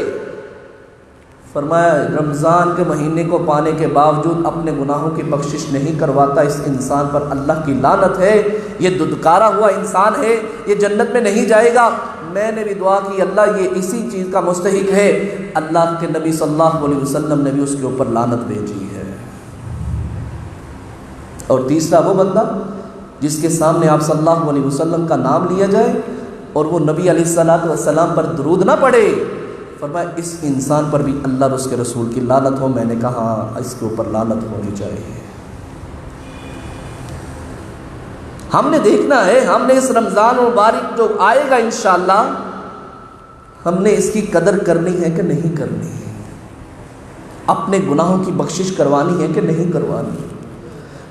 فرمایا رمضان کے مہینے کو پانے کے باوجود اپنے گناہوں کی بخشش نہیں کرواتا، اس انسان پر اللہ کی لعنت ہے، یہ ددکارا ہوا انسان ہے، یہ جنت میں نہیں جائے گا۔ میں نے بھی دعا کی اللہ یہ اسی چیز کا مستحق ہے، اللہ کے نبی صلی اللہ علیہ وسلم نے بھی اس کے اوپر لعنت بھیجی ہے۔ اور تیسرا وہ بندہ جس کے سامنے آپ صلی اللہ علیہ وسلم کا نام لیا جائے اور وہ نبی علیہ السلام پر درود نہ پڑھے، فرمایا اس انسان پر بھی اللہ اور اس کے رسول کی لعنت ہو۔ میں نے کہا اس کے اوپر لعنت ہونی چاہیے۔ ہم نے دیکھنا ہے، ہم نے اس رمضان مبارک جو آئے گا انشاءاللہ ہم نے اس کی قدر کرنی ہے کہ نہیں کرنی ہے، اپنے گناہوں کی بخشش کروانی ہے کہ نہیں کروانی۔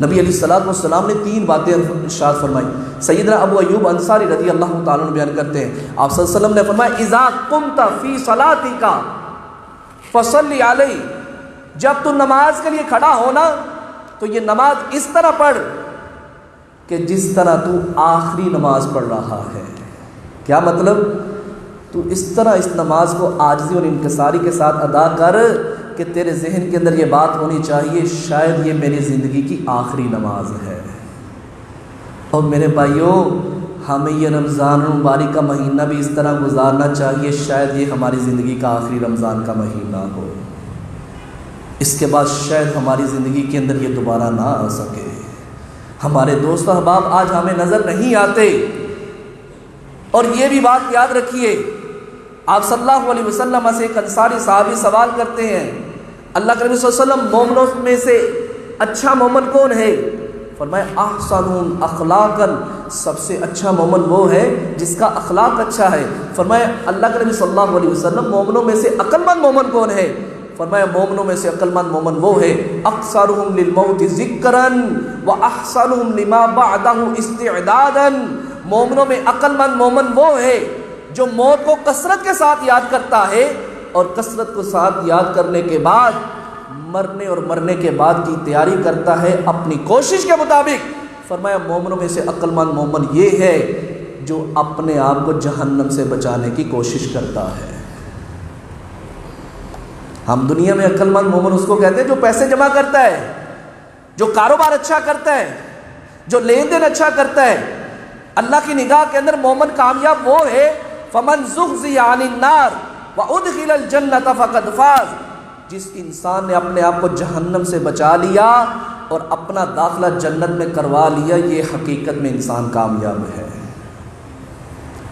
نبی علیہ السلام نے 3 باتیں ارشاد فرمائی۔ سیدنا ابو ایوب انصاری رضی اللہ تعالیٰ عنہ بیان کرتے ہیں آپ صلی اللہ علیہ وسلم نے فرمایا اذا قمت فی صلاتک فصلی علی، جب تو نماز کے لیے کھڑا ہونا تو یہ نماز اس طرح پڑھ کہ جس طرح تو آخری نماز پڑھ رہا ہے۔ کیا مطلب؟ تو اس طرح اس نماز کو عاجزی اور انکساری کے ساتھ ادا کر کہ تیرے ذہن کے اندر یہ بات ہونی چاہیے شاید یہ میری زندگی کی آخری نماز ہے۔ اور میرے بھائیوں ہمیں یہ رمضان المبارک کا مہینہ بھی اس طرح گزارنا چاہیے شاید یہ ہماری زندگی کا آخری رمضان کا مہینہ ہو، اس کے بعد شاید ہماری زندگی کے اندر یہ دوبارہ نہ آ سکے۔ ہمارے دوست احباب آج ہمیں نظر نہیں آتے، اور یہ بھی بات یاد رکھیے آپ صلی اللہ علیہ وسلم سے ایک انصاری صحابی سوال کرتے ہیں اللہ کے نبی صلی اللہ علیہ وسلم مومنوں میں سے اچھا مومن کون ہے؟ فرمایا احسنهم اخلاقا، سب سے اچھا مومن وہ ہے جس کا اخلاق اچھا ہے۔ فرمایا اللہ کے نبی صلی اللہ علیہ وسلم مومنوں میں سے عقل مند مومن کون ہے؟ فرمایا مومنوں میں سے عقل مند مومن وہ ہے اکثرهم للموت ذکرا واحسنهم لما بعده استعدادا، مومنوں میں عقل مند مومن وہ ہے جو موت کو کثرت کے ساتھ یاد کرتا ہے اور کثرت کو ساتھ یاد کرنے کے بعد مرنے اور مرنے کے بعد کی تیاری کرتا ہے اپنی کوشش کے مطابق. فرمایا مومنوں میں سے عقل مند مومن یہ ہے جو اپنے آپ کو جہنم سے بچانے کی کوشش کرتا ہے. ہم دنیا میں عقل مند مومن اس کو کہتے ہیں جو پیسے جمع کرتا ہے, جو کاروبار اچھا کرتا ہے, جو لین دین اچھا کرتا ہے. اللہ کی نگاہ کے اندر مومن کامیاب وہ ہے فمن زحزح عن النار وادخل الجنۃ فقد فاز, جس انسان نے اپنے آپ کو جہنم سے بچا لیا اور اپنا داخلہ جنت میں کروا لیا, یہ حقیقت میں انسان کامیاب ہے.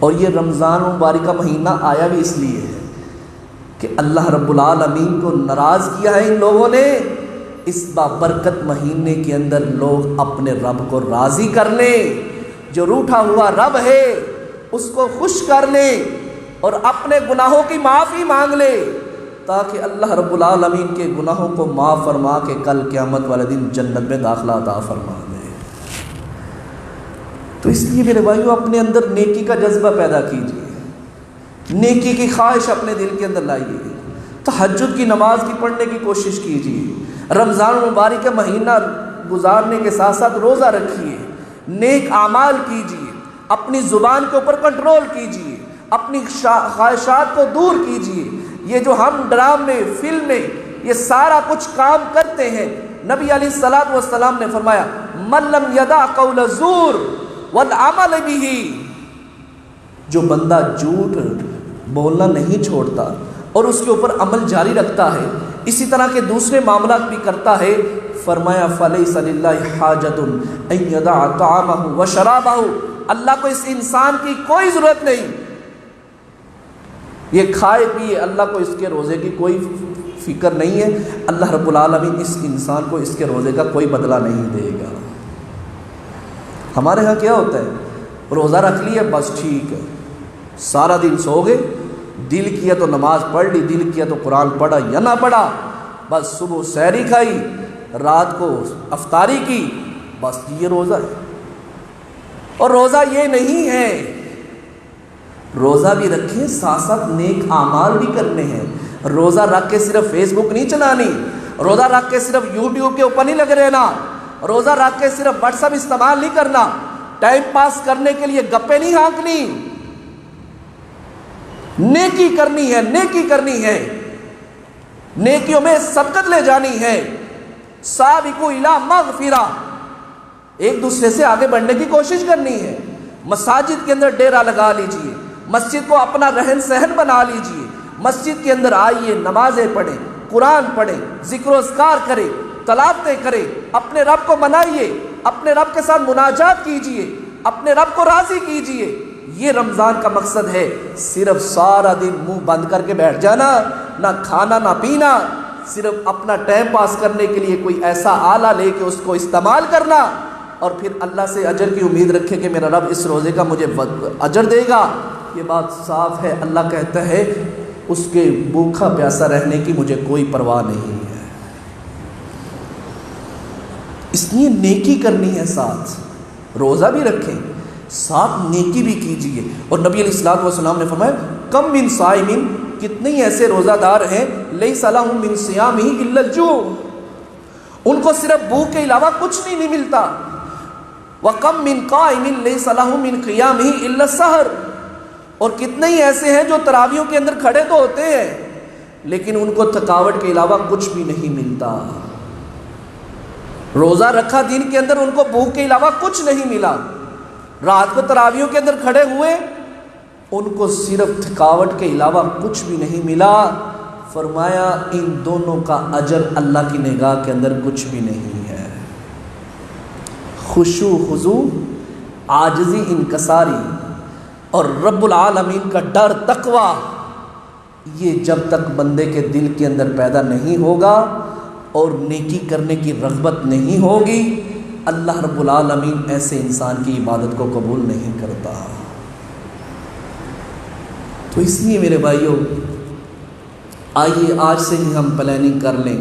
اور یہ رمضان مبارک کا مہینہ آیا بھی اس لیے ہے کہ اللہ رب العالمین کو ناراض کیا ہے ان لوگوں نے. اس بابرکت مہینے کے اندر لوگ اپنے رب کو راضی کر لیں, جو روٹھا ہوا رب ہے اس کو خوش کر لیں اور اپنے گناہوں کی معافی مانگ لے, تاکہ اللہ رب العالمین کے گناہوں کو معاف فرما کے کل قیامت والے دن جنت میں داخلہ عطا فرما دے. تو اس لیے میرے بھائیو اپنے اندر نیکی کا جذبہ پیدا کیجیے, نیکی کی خواہش اپنے دل کے اندر لائیے, تہجد کی نماز کی پڑھنے کی کوشش کیجیے, رمضان المبارک کا مہینہ گزارنے کے ساتھ ساتھ روزہ رکھیے, نیک اعمال کیجیے, اپنی زبان کے اوپر کنٹرول کیجیے, اپنی خواہشات کو دور کیجیے. یہ جو ہم ڈرامے فلمیں یہ سارا کچھ کام کرتے ہیں, نبی علیہ الصلوۃ والسلام نے فرمایا من لم یدع قول الزور والعمل به, جو بندہ جھوٹ بولنا نہیں چھوڑتا اور اس کے اوپر عمل جاری رکھتا ہے, اسی طرح کے دوسرے معاملات بھی کرتا ہے, فرمایا فلیس للہ حاجۃ ان یدع طعامہ وشرابہ, اللہ کو اس انسان کی کوئی ضرورت نہیں, یہ کھائے پیے, اللہ کو اس کے روزے کی کوئی فکر نہیں ہے. اللہ رب العالمین اس انسان کو اس کے روزے کا کوئی بدلہ نہیں دے گا. ہمارے ہاں کیا ہوتا ہے, روزہ رکھ لیا بس ٹھیک ہے, سارا دن سو گئے, دل کیا تو نماز پڑھ لی, دل کیا تو قرآن پڑھا یا نہ پڑھا, بس صبح سحری کھائی, رات کو افطاری کی, بس یہ روزہ ہے. اور روزہ یہ نہیں ہے, روزہ بھی رکھیں ساتھ ساتھ نیک اعمال بھی کرنے ہیں. روزہ رکھ کے صرف فیس بک نہیں چلانی, روزہ رکھ کے صرف یوٹیوب کے اوپر نہیں لگے رہنا, روزہ رکھ کے صرف واٹس ایپ استعمال نہیں کرنا, ٹائم پاس کرنے کے لیے گپے نہیں ہانکنی, نیکی کرنی ہے, نیکی کرنی ہے, نیکیوں میں سبقت لے جانی ہے. سابقوا الی مغفرہ, ایک دوسرے سے آگے بڑھنے کی کوشش کرنی ہے. مساجد کے اندر ڈیرا لگا لیجئے, مسجد کو اپنا رہن سہن بنا لیجئے, مسجد کے اندر آئیے, نمازیں پڑھیں, قرآن پڑھیں, ذکر و اذکار کریں, تلاوتیں کریں, اپنے رب کو منائیے, اپنے رب کے ساتھ مناجات کیجئے, اپنے رب کو راضی کیجئے. یہ رمضان کا مقصد ہے. صرف سارا دن منہ بند کر کے بیٹھ جانا, نہ کھانا نہ پینا, صرف اپنا ٹائم پاس کرنے کے لیے کوئی ایسا آلہ لے کے اس کو استعمال کرنا, اور پھر اللہ سے اجر کی امید رکھے کہ میرا رب اس روزے کا مجھے اجر دے گا. یہ بات صاف ہے, اللہ کہتا ہے اس کے بھوکا پیاسا رہنے کی مجھے کوئی پرواہ نہیں ہے. اس لیے نیکی کرنی ہے, ساتھ روزہ بھی رکھیں, ساتھ نیکی بھی کیجیے. اور نبی علیہ الصلوۃ والسلام نے فرمایا کم من صائمین, کتنے ہی ایسے روزہ دار ہیں لیس لہم من صیامہ الا الجوع, ان کو صرف بھوک کے علاوہ کچھ نہیں ملتا. وَكَمْ مِنْ قَائِمٍ لَيْسَ لَهُ مِنْ قِيَامِهِ إِلَّا السَّحَرُ, اور کتنے ہی ایسے ہیں جو تراویحوں کے اندر کھڑے تو ہوتے ہیں لیکن ان کو تھکاوٹ کے علاوہ کچھ بھی نہیں ملتا. روزہ رکھا دن کے اندر, ان کو بھوک کے علاوہ کچھ نہیں ملا. رات کو تراویحوں کے اندر کھڑے ہوئے, ان کو صرف تھکاوٹ کے علاوہ کچھ بھی نہیں ملا. فرمایا ان دونوں کا اجر اللہ کی نگاہ کے اندر کچھ بھی نہیں ہے. خشوع خضوع, عاجزی انکساری اور رب العالمین کا ڈر تقوی, یہ جب تک بندے کے دل کے اندر پیدا نہیں ہوگا اور نیکی کرنے کی رغبت نہیں ہوگی, اللہ رب العالمین ایسے انسان کی عبادت کو قبول نہیں کرتا. تو اس لیے میرے بھائیوں آئیے آج سے ہی ہم پلاننگ کر لیں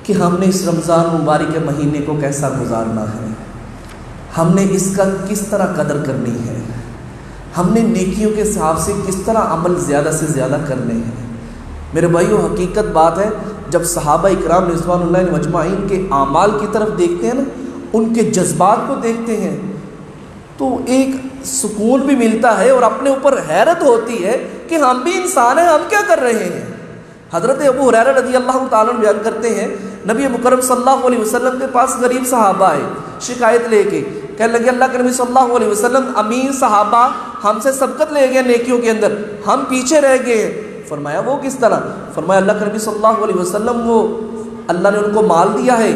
کہ ہم نے اس رمضان مبارک کے مہینے کو کیسا گزارنا ہے, ہم نے اس کا کس طرح قدر کرنی ہے, ہم نے نیکیوں کے حساب سے کس طرح عمل زیادہ سے زیادہ کرنے ہیں. میرے بھائیوں حقیقت بات ہے جب صحابہ اکرام رضوان اللہ علیہم اجمعین کے اعمال کی طرف دیکھتے ہیں نا، ان کے جذبات کو دیکھتے ہیں، تو ایک سکون بھی ملتا ہے اور اپنے اوپر حیرت ہوتی ہے کہ ہم بھی انسان ہیں، ہم کیا کر رہے ہیں۔ حضرت ابو ہریرہ رضی اللہ تعالیٰ عنہ بیان کرتے ہیں، نبی مکرم صلی اللہ علیہ وسلم کے پاس غریب صحابہ آئے شکایت لے کے، کہنے لگے اللہ کے نبی صلی اللہ علیہ وسلم، امیر صحابہ ہم سے سبقت لے گئے نیکیوں کے اندر، ہم پیچھے رہ گئے ہیں۔ فرمایا وہ کس طرح؟ فرمایا اللہ کے نبی صلی اللہ علیہ وسلم، وہ اللہ نے ان کو مال دیا ہے،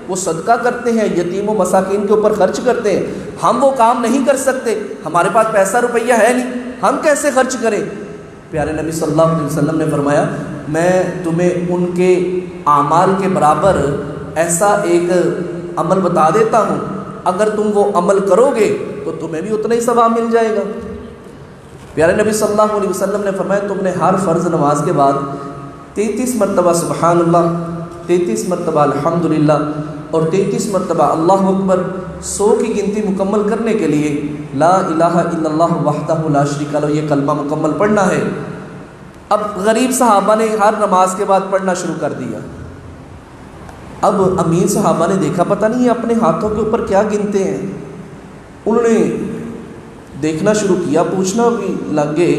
وہ صدقہ کرتے ہیں، یتیم و مساکین کے اوپر خرچ کرتے ہیں، ہم وہ کام نہیں کر سکتے، ہمارے پاس پیسہ روپیہ ہے نہیں، ہم کیسے خرچ کریں؟ پیارے نبی صلی اللہ علیہ وسلم نے فرمایا میں تمہیں ان کے اعمال کے برابر ایسا ایک عمل بتا دیتا ہوں، اگر تم وہ عمل کرو گے تو تمہیں بھی اتنا ہی ثواب مل جائے گا۔ پیارے نبی صلی اللہ علیہ وسلم نے فرمایا تم نے ہر فرض نماز کے بعد 33 مرتبہ سبحان اللہ، 33 مرتبہ الحمدللہ اور 33 مرتبہ اللہ اکبر، 100 کی گنتی مکمل کرنے کے لیے لا الہ الا اللہ وحدہ لا شریک لہ، یہ کلمہ مکمل پڑھنا ہے۔ اب غریب صحابہ نے ہر نماز کے بعد پڑھنا شروع کر دیا۔ اب امیر صحابہ نے دیکھا پتہ نہیں اپنے ہاتھوں کے اوپر کیا گنتے ہیں، انہوں نے دیکھنا شروع کیا، پوچھنا بھی لگ گئے،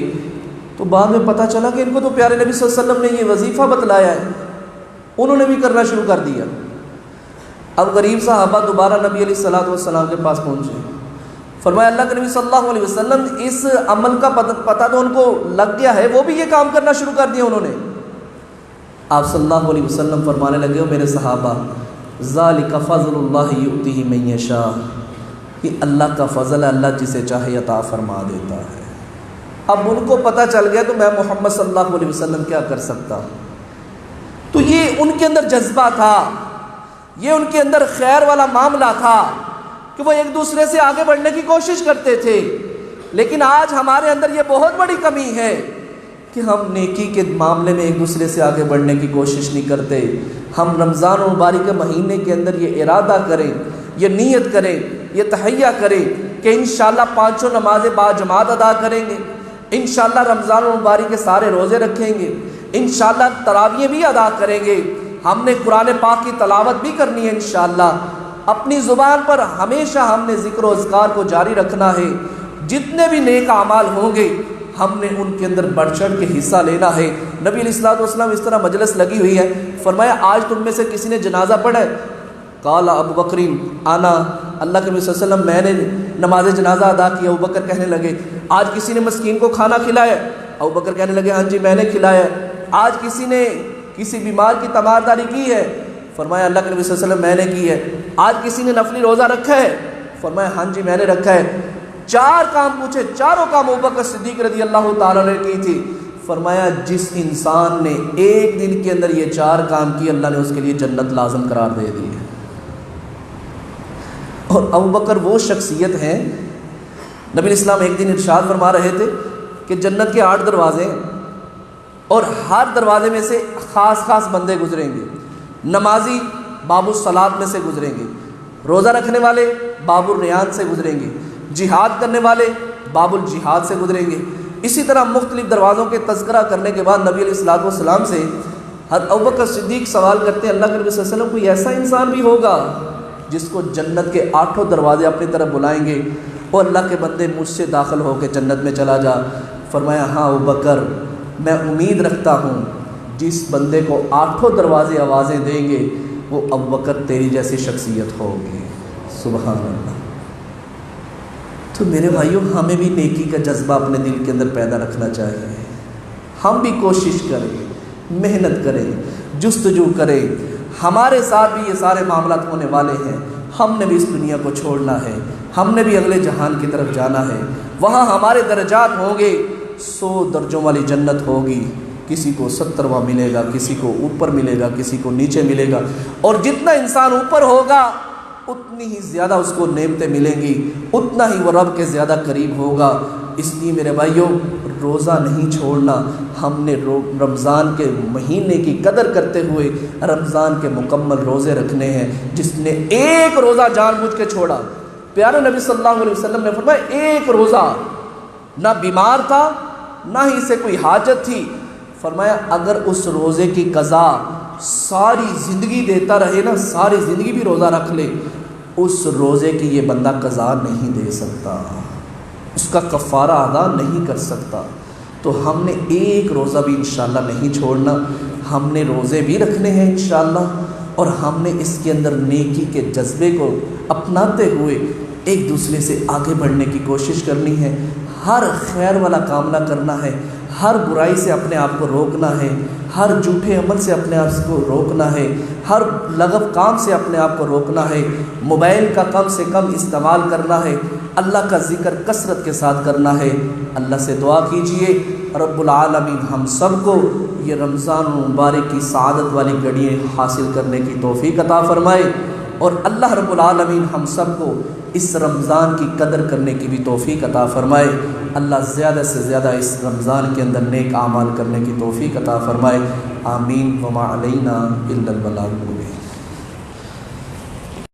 تو بعد میں پتہ چلا کہ ان کو تو پیارے نبی صلی اللہ علیہ وسلم نے یہ وظیفہ بتلایا ہے، انہوں نے بھی کرنا شروع کر دیا۔ اب غریب صحابہ دوبارہ نبی علیہ الصلوۃ والسلام کے پاس پہنچے، فرمایا اللہ کے نبی صلی اللہ علیہ وسلم اس عمل کا پتہ تو ان کو لگ گیا ہے، وہ بھی یہ کام کرنا شروع کر دیا انہوں نے۔ آپ صلی اللہ علیہ وسلم فرمانے لگے ہو میرے صحابہ، ذالک فضل اللہ یؤتیہ من یشاء، یہ اللہ کا فضل ہے، اللہ جسے چاہے عطا فرما دیتا ہے۔ اب ان کو پتہ چل گیا تو میں محمد صلی اللہ علیہ وسلم کیا کر سکتا ہوں۔ تو یہ ان کے اندر جذبہ تھا، یہ ان کے اندر خیر والا معاملہ تھا کہ وہ ایک دوسرے سے آگے بڑھنے کی کوشش کرتے تھے۔ لیکن آج ہمارے اندر یہ بہت بڑی کمی ہے کہ ہم نیکی کے معاملے میں ایک دوسرے سے آگے بڑھنے کی کوشش نہیں کرتے۔ ہم رمضان المبارک کے مہینے کے اندر یہ ارادہ کریں، یہ نیت کریں، یہ تہیہ کریں کہ انشاءاللہ 5 نمازیں باجماعت ادا کریں گے، انشاءاللہ رمضان المبارک کے سارے روزے رکھیں گے، انشاءاللہ تراویح بھی ادا کریں گے، ہم نے قرآن پاک کی تلاوت بھی کرنی ہے انشاءاللہ، اپنی زبان پر ہمیشہ ہم نے ذکر و اذکار کو جاری رکھنا ہے، جتنے بھی نیک اعمال ہوں گے ہم نے ان کے اندر بڑھ چڑھ کے حصہ لینا ہے۔ نبی علیہ الصلوۃ والسلام اس طرح مجلس لگی ہوئی ہے، فرمایا آج تم میں سے کسی نے جنازہ پڑھا ہے؟ قال ابو بکر انا، اللہ کے نبی صلی اللہ علیہ وسلم میں نے نماز جنازہ ادا کی۔ ابو بکر کہنے لگے آج کسی نے مسکین کو کھانا کھلایا؟ ابو بکر کہنے لگے ہاں جی میں نے کھلایا۔ آج کسی نے کسی بیمار کی تیمارداری کی ہے؟ فرمایا اللہ کے نبی صلی اللہ علیہ وسلم میں نے کی ہے۔ آج کسی نے نفلی روزہ رکھا ہے؟ فرمایا ہاں جی میں نے رکھا ہے۔ 4 کام پوچھے، چاروں کام ابو بکر صدیق رضی اللہ تعالیٰ نے کی تھی۔ فرمایا جس انسان نے ایک دن کے اندر یہ 4 کام کی اللہ نے اس کے لیے جنت لازم قرار دے دی ہے۔ اور ابو بکر وہ شخصیت ہیں، نبی اسلام ایک دن ارشاد فرما رہے تھے کہ جنت کے 8 دروازے ہیں اور ہر دروازے میں سے خاص خاص بندے گزریں گے۔ نمازی باب الصلاۃ میں سے گزریں گے، روزہ رکھنے والے باب الریان سے گزریں گے، جہاد کرنے والے باب الجہاد سے گزریں گے۔ اسی طرح مختلف دروازوں کے تذکرہ کرنے کے بعد نبی علیہ الصلوۃ والسلام سے حضرت ابوبکر صدیق سوال کرتے ہیں اللہ کے نبی صلی اللہ علیہ وسلم کوئی ایسا انسان بھی ہوگا جس کو جنت کے 8 دروازے اپنی طرف بلائیں گے اور اللہ کے بندے مجھ سے داخل ہو کے جنت میں چلا جا؟ فرمایا ہاں ابوبکر میں امید رکھتا ہوں جس بندے کو 8 دروازے آوازیں دیں گے وہ ابوبکر تیری جیسی شخصیت ہوگی۔ سبحان اللہ۔ تو میرے بھائیوں ہمیں بھی نیکی کا جذبہ اپنے دل کے اندر پیدا رکھنا چاہیے، ہم بھی کوشش کریں، محنت کریں، جستجو کریں۔ ہمارے ساتھ بھی یہ سارے معاملات ہونے والے ہیں، ہم نے بھی اس دنیا کو چھوڑنا ہے، ہم نے بھی اگلے جہان کی طرف جانا ہے، وہاں ہمارے درجات ہوں گے، 100 درجوں والی جنت ہوگی، کسی کو 70واں ملے گا، کسی کو اوپر ملے گا، کسی کو نیچے ملے گا، اور جتنا انسان اوپر ہوگا اتنی ہی زیادہ اس کو نعمتیں ملیں گی، اتنا ہی وہ رب کے زیادہ قریب ہوگا۔ اس لیے میرے بھائیوں روزہ نہیں چھوڑنا، ہم نے رمضان کے مہینے کی قدر کرتے ہوئے رمضان کے مکمل روزے رکھنے ہیں۔ جس نے ایک روزہ جان بوجھ کے چھوڑا، پیارے نبی صلی اللہ علیہ وسلم نے فرمایا ایک روزہ، نہ بیمار تھا نہ ہی اسے کوئی حاجت تھی، فرمایا اگر اس روزے کی قضا ساری زندگی دیتا رہے نا، ساری زندگی بھی روزہ رکھ لے، اس روزے کی یہ بندہ قضا نہیں دے سکتا، اس کا کفارہ ادا نہیں کر سکتا۔ تو ہم نے ایک روزہ بھی انشاءاللہ نہیں چھوڑنا، ہم نے روزے بھی رکھنے ہیں انشاءاللہ، اور ہم نے اس کے اندر نیکی کے جذبے کو اپناتے ہوئے ایک دوسرے سے آگے بڑھنے کی کوشش کرنی ہے، ہر خیر والا کام نہ کرنا ہے، ہر برائی سے اپنے آپ کو روکنا ہے، ہر جھوٹے عمل سے اپنے آپ کو روکنا ہے، ہر لغو کام سے اپنے آپ کو روکنا ہے، موبائل کا کم سے کم استعمال کرنا ہے، اللہ کا ذکر کثرت کے ساتھ کرنا ہے۔ اللہ سے دعا کیجئے رب العالمین ہم سب کو یہ رمضان مبارک کی سعادت والی گھڑیاں حاصل کرنے کی توفیق عطا فرمائے، اور اللہ رب العالمین ہم سب کو اس رمضان کی قدر کرنے کی بھی توفیق عطا فرمائے۔ اللہ زیادہ سے زیادہ اس رمضان کے اندر نیک اعمال کرنے کی توفیق عطا فرمائے۔ آمین۔ وما علینا الا البلاغ المبین۔